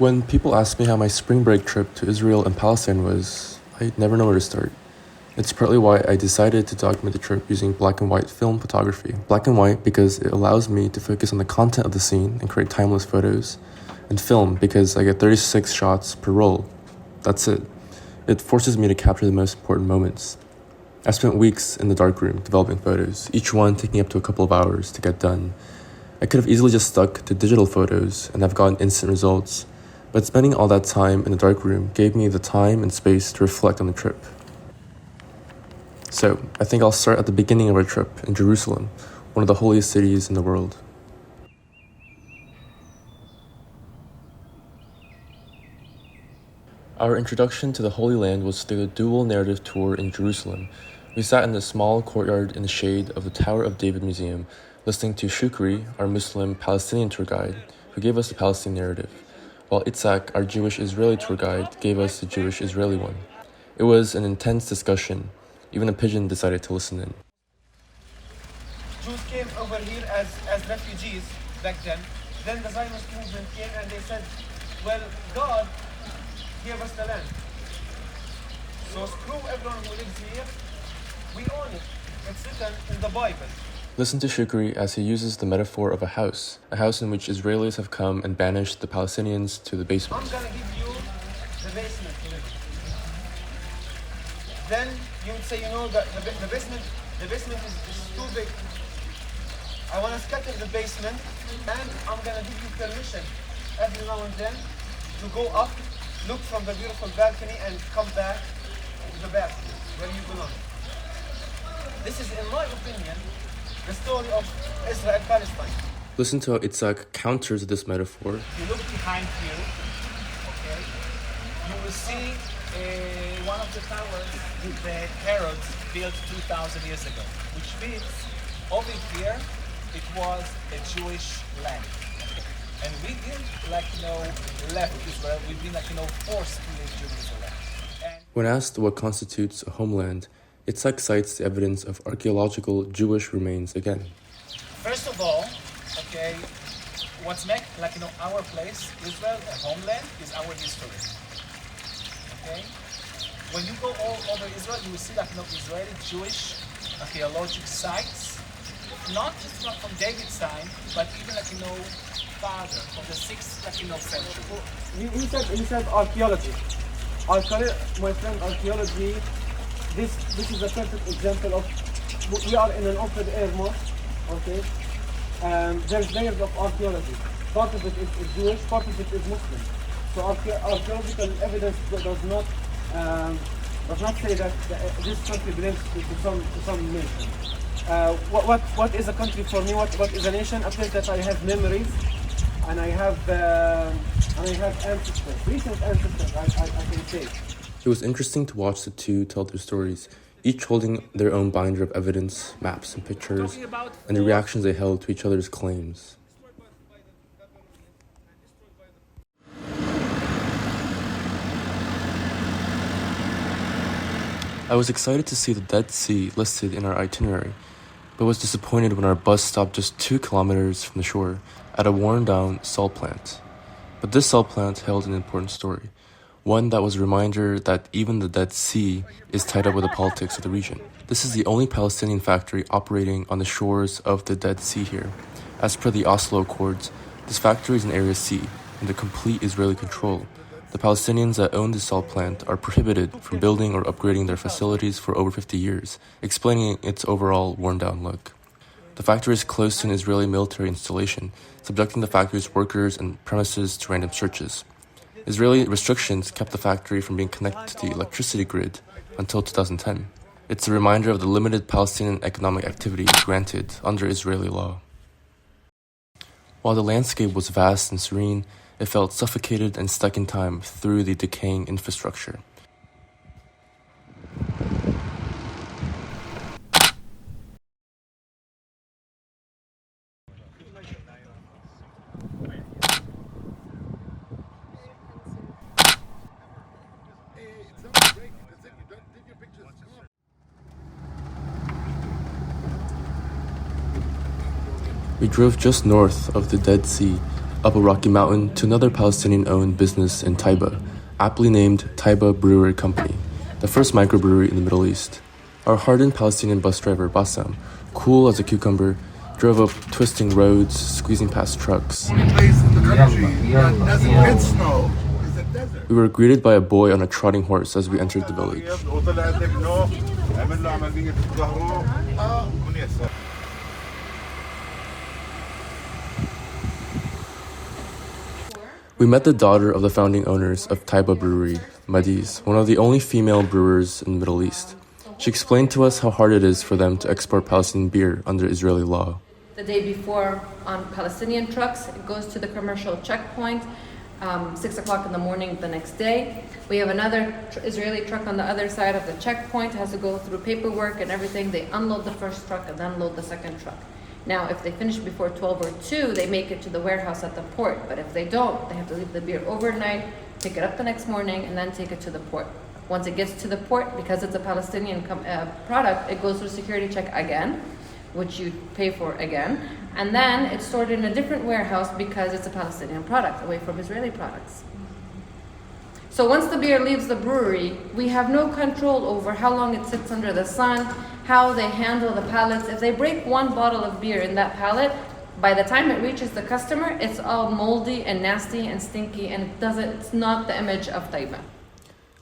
When people ask me how my spring break trip to Israel and Palestine was, I never know where to start. It's partly why I decided to document the trip using black and white film photography. Black and white because it allows me to focus on the content of the scene and create timeless photos, and film because I get 36 shots per roll. That's it. It forces me to capture the most important moments. I spent weeks in the darkroom developing photos, each one taking up to a couple of hours to get done. I could have easily just stuck to digital photos and have gotten instant results, but spending all that time in the darkroom gave me the time and space to reflect on the trip. So, I think I'll start at the beginning of our trip in Jerusalem, one of the holiest cities in the world. Our introduction to the Holy Land was through a dual narrative tour in Jerusalem. We sat in the small courtyard in the shade of the Tower of David Museum, listening to Shukri, our Muslim Palestinian tour guide, who gave us the Palestine narrative, while Itzhak, our Jewish Israeli tour guide, gave us the Jewish Israeli one. It was an intense discussion. Even a pigeon decided to listen in. Jews came over here as refugees back then. Then the Zionist movement came and they said, well, God gave us the land. So screw everyone who lives here. We own it. It's written in the Bible. Listen to Shukri as he uses the metaphor of a house in which Israelis have come and banished the Palestinians to the basement. I'm going to give you the basement to live in. Then you would say, the basement is too big. I want to scatter the basement, and I'm going to give you permission every now and then to go up, look from the beautiful balcony, and come back to the bathroom where you belong. This is, in my opinion, the story of Israel and Palestine. Listen to how Itzhak counters this metaphor. If you look behind here, okay, you will see one of the towers the Herods built 2,000 years ago, which means over here it was a Jewish land. Okay? And we didn't left Israel, we've been forced to leave Jerusalem. When asked what constitutes a homeland, Itzhak cites the evidence of archaeological Jewish remains again. First of all, okay, what's make our place, Israel, a homeland, is our history. Okay? When you go all over Israel, you will see Israeli Jewish archaeological sites, not from David's time, but even farther, from the 6th century. He said archaeology. My friend, archaeology. This is a perfect example of we are in an open air mosque, okay? There's layers of archaeology. Part of it is Jewish, part of it is Muslim. So archaeological evidence does not say that this country belongs to some nation. What is a country for me? What is a nation? A place that I have memories and I have ancestors, recent ancestors. I can say. It was interesting to watch the two tell their stories, each holding their own binder of evidence, maps and pictures, and the reactions they held to each other's claims. I was excited to see the Dead Sea listed in our itinerary, but was disappointed when our bus stopped just 2 kilometers from the shore at a worn-down salt plant. But this salt plant held an important story. One that was a reminder that even the Dead Sea is tied up with the politics of the region. This is the only Palestinian factory operating on the shores of the Dead Sea here. As per the Oslo Accords, this factory is in Area C, under complete Israeli control. The Palestinians that own this salt plant are prohibited from building or upgrading their facilities for over 50 years, explaining its overall worn-down look. The factory is close to an Israeli military installation, subjecting the factory's workers and premises to random searches. Israeli restrictions kept the factory from being connected to the electricity grid until 2010. It's a reminder of the limited Palestinian economic activity granted under Israeli law. While the landscape was vast and serene, it felt suffocated and stuck in time through the decaying infrastructure. We drove just north of the Dead Sea, up a rocky mountain to another Palestinian-owned business in Taiba, aptly named Taiba Brewery Company, the first microbrewery in the Middle East. Our hardened Palestinian bus driver, Bassam, cool as a cucumber, drove up twisting roads, squeezing past trucks. Only place in the country that doesn't get snow is the desert. We were greeted by a boy on a trotting horse as we entered the village. We met the daughter of the founding owners of Taiba Brewery, Madis, one of the only female brewers in the Middle East. She explained to us how hard it is for them to export Palestinian beer under Israeli law. The day before on Palestinian trucks, it goes to the commercial checkpoint, 6 o'clock in the morning the next day. We have another Israeli truck on the other side of the checkpoint, has to go through paperwork and everything. They unload the first truck and then load the second truck. Now, if they finish before 12 or 2, they make it to the warehouse at the port. But if they don't, they have to leave the beer overnight, pick it up the next morning, and then take it to the port. Once it gets to the port, because it's a Palestinian product, it goes through security check again, which you pay for again. And then it's stored in a different warehouse because it's a Palestinian product, away from Israeli products. So once the beer leaves the brewery, we have no control over how long it sits under the sun, how they handle the pallets. If they break one bottle of beer in that pallet, by the time it reaches the customer, it's all moldy and nasty and stinky, and it's not the image of Taiba.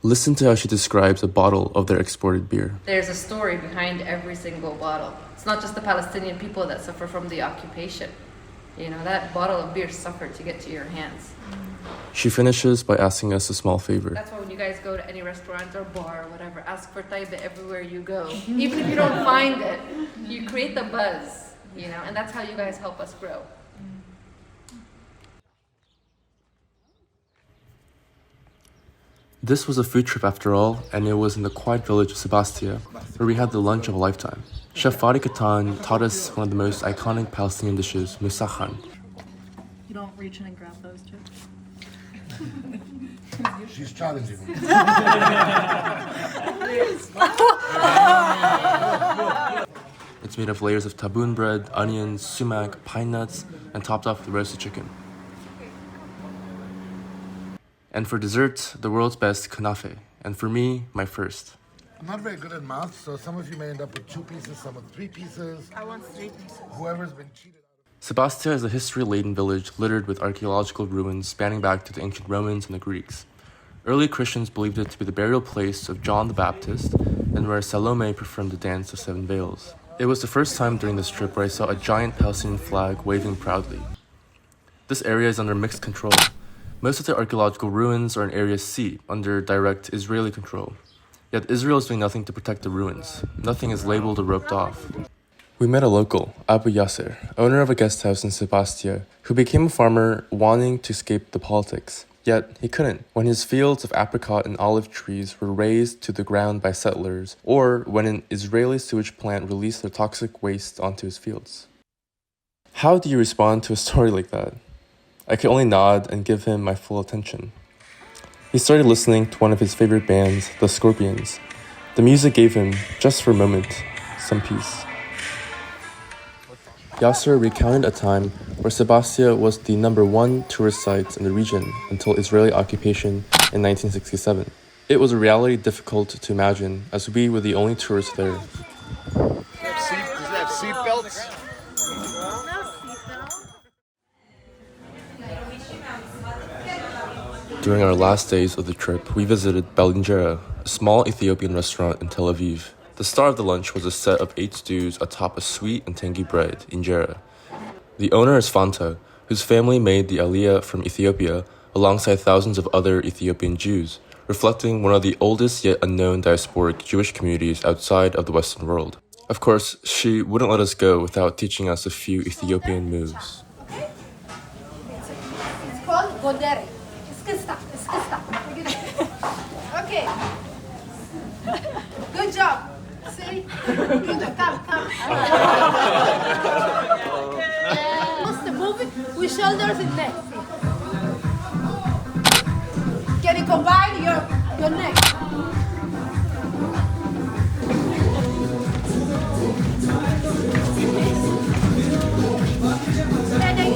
Listen to how she describes a bottle of their exported beer. There's a story behind every single bottle. It's not just the Palestinian people that suffer from the occupation. You know, that bottle of beer suffered to get to your hands. She finishes by asking us a small favor. That's why when you guys go to any restaurant or bar or whatever, ask for Taiba everywhere you go. Even if you don't find it, you create the buzz, you know, and that's how you guys help us grow. This was a food trip after all, and it was in the quiet village of Sebastia, where we had the lunch of a lifetime. Chef Fadi Katan taught us one of the most iconic Palestinian dishes, musakhan. You don't reach in and grab those two? She's challenging me. It's made of layers of taboon bread, onions, sumac, pine nuts, and topped off with roasted chicken. And for dessert, the world's best kunafe, and for me, my first. I'm not very good at math, so some of you may end up with 2 pieces, some with 3 pieces. I want 3 pieces. Whoever's been cheated out of. Sebastia is a history-laden village littered with archaeological ruins spanning back to the ancient Romans and the Greeks. Early Christians believed it to be the burial place of John the Baptist, and where Salome performed the dance of 7 veils. It was the first time during this trip where I saw a giant Palestinian flag waving proudly. This area is under mixed control. Most of the archaeological ruins are in Area C, under direct Israeli control. Yet Israel is doing nothing to protect the ruins. Nothing is labeled or roped off. We met a local, Abu Yasser, owner of a guest house in Sebastia, who became a farmer wanting to escape the politics. Yet he couldn't, when his fields of apricot and olive trees were razed to the ground by settlers, or when an Israeli sewage plant released their toxic waste onto his fields. How do you respond to a story like that? I could only nod and give him my full attention. He started listening to one of his favorite bands, the Scorpions. The music gave him, just for a moment, some peace. Yasser recounted a time where Sebastia was the #1 tourist site in the region until Israeli occupation in 1967. It was a reality difficult to imagine, as we were the only tourists there. Does it have seat belts? During our last days of the trip, we visited Balinjera, a small Ethiopian restaurant in Tel Aviv. The star of the lunch was a set of 8 stews atop a sweet and tangy bread, injera. The owner is Fanta, whose family made the Aliyah from Ethiopia alongside thousands of other Ethiopian Jews, reflecting one of the oldest yet unknown diasporic Jewish communities outside of the Western world. Of course, she wouldn't let us go without teaching us a few Ethiopian moves. It's called Godere. Iskista. Okay. Good job. See? Good. Come. Must move it with shoulders and neck. Can you combine your neck? Ready?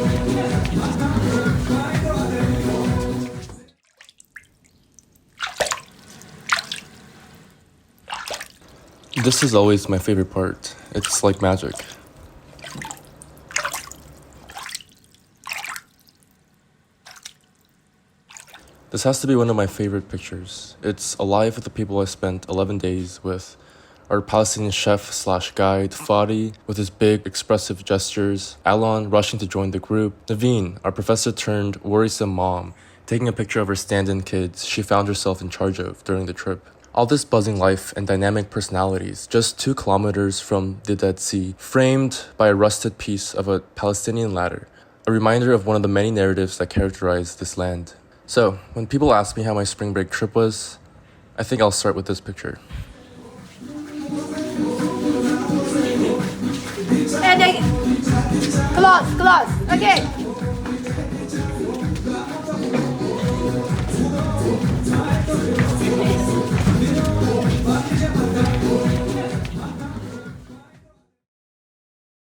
This is always my favorite part. It's like magic. This has to be one of my favorite pictures. It's alive with the people I spent 11 days with. Our Palestinian chef slash guide, Fadi, with his big, expressive gestures, Alon rushing to join the group, Naveen, our professor turned worrisome mom, taking a picture of her stand-in kids she found herself in charge of during the trip. All this buzzing life and dynamic personalities, just 2 kilometers from the Dead Sea, framed by a rusted piece of a Palestinian ladder, a reminder of one of the many narratives that characterize this land. So, when people ask me how my spring break trip was, I think I'll start with this picture. And close. Okay.